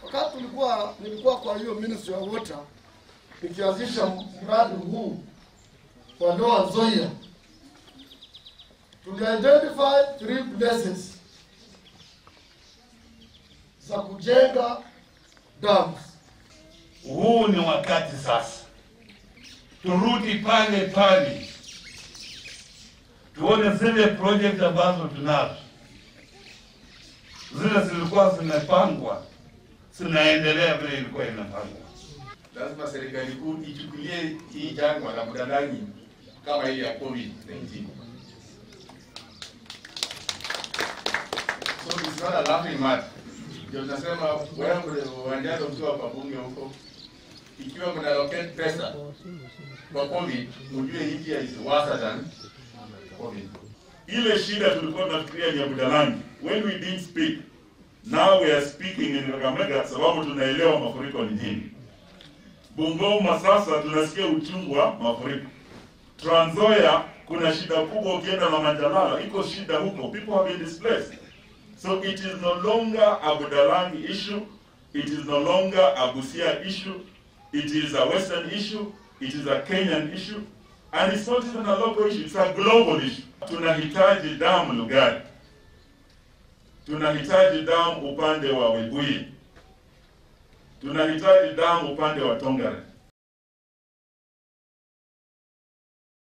Wakati nilikuwa kwa hiyo Ministry of Water nikianzisha mradi huu wa Noah Nzoia, tuli-identify 3 places za kujenga dams. Huu ni wakati sasa turudi pale tuone zile project ambazo tunazo, zile zilikuwa zimepangwa zinaendelea vile ilikuwa inapangwa. Lazima serikali kuu ichukulie hii jangwa la Budalangi kama hii ya COVID-19. So it's not a laughing matter. Ndio tunasema wewe uanjaza ukiwa kwa bunge huko, ikiwa mna allocate pesa kwa COVID, mjue India is worse than COVID. Ile shida tulikuwa tunafikiria ni Budalangi. When we didn't speak, now we are speaking in Kakamega sababu tunaelewa mafuriko ni nini. Bungoma sasa tunasikia uchungu wa mafuriko. Trans Nzoia kuna shida kubwa, ukienda na Manjalala iko shida huko, people have been displaced. So it is no longer a Budalangi issue, it is no longer a Busia issue, it is a Western issue, it is a Kenyan issue, and it's not even a local issue, it's a global issue. Tunahitaji damu Lugari, tunahitaji damu upande wa Webuye, tunahitaji damu upande wa Tongaren.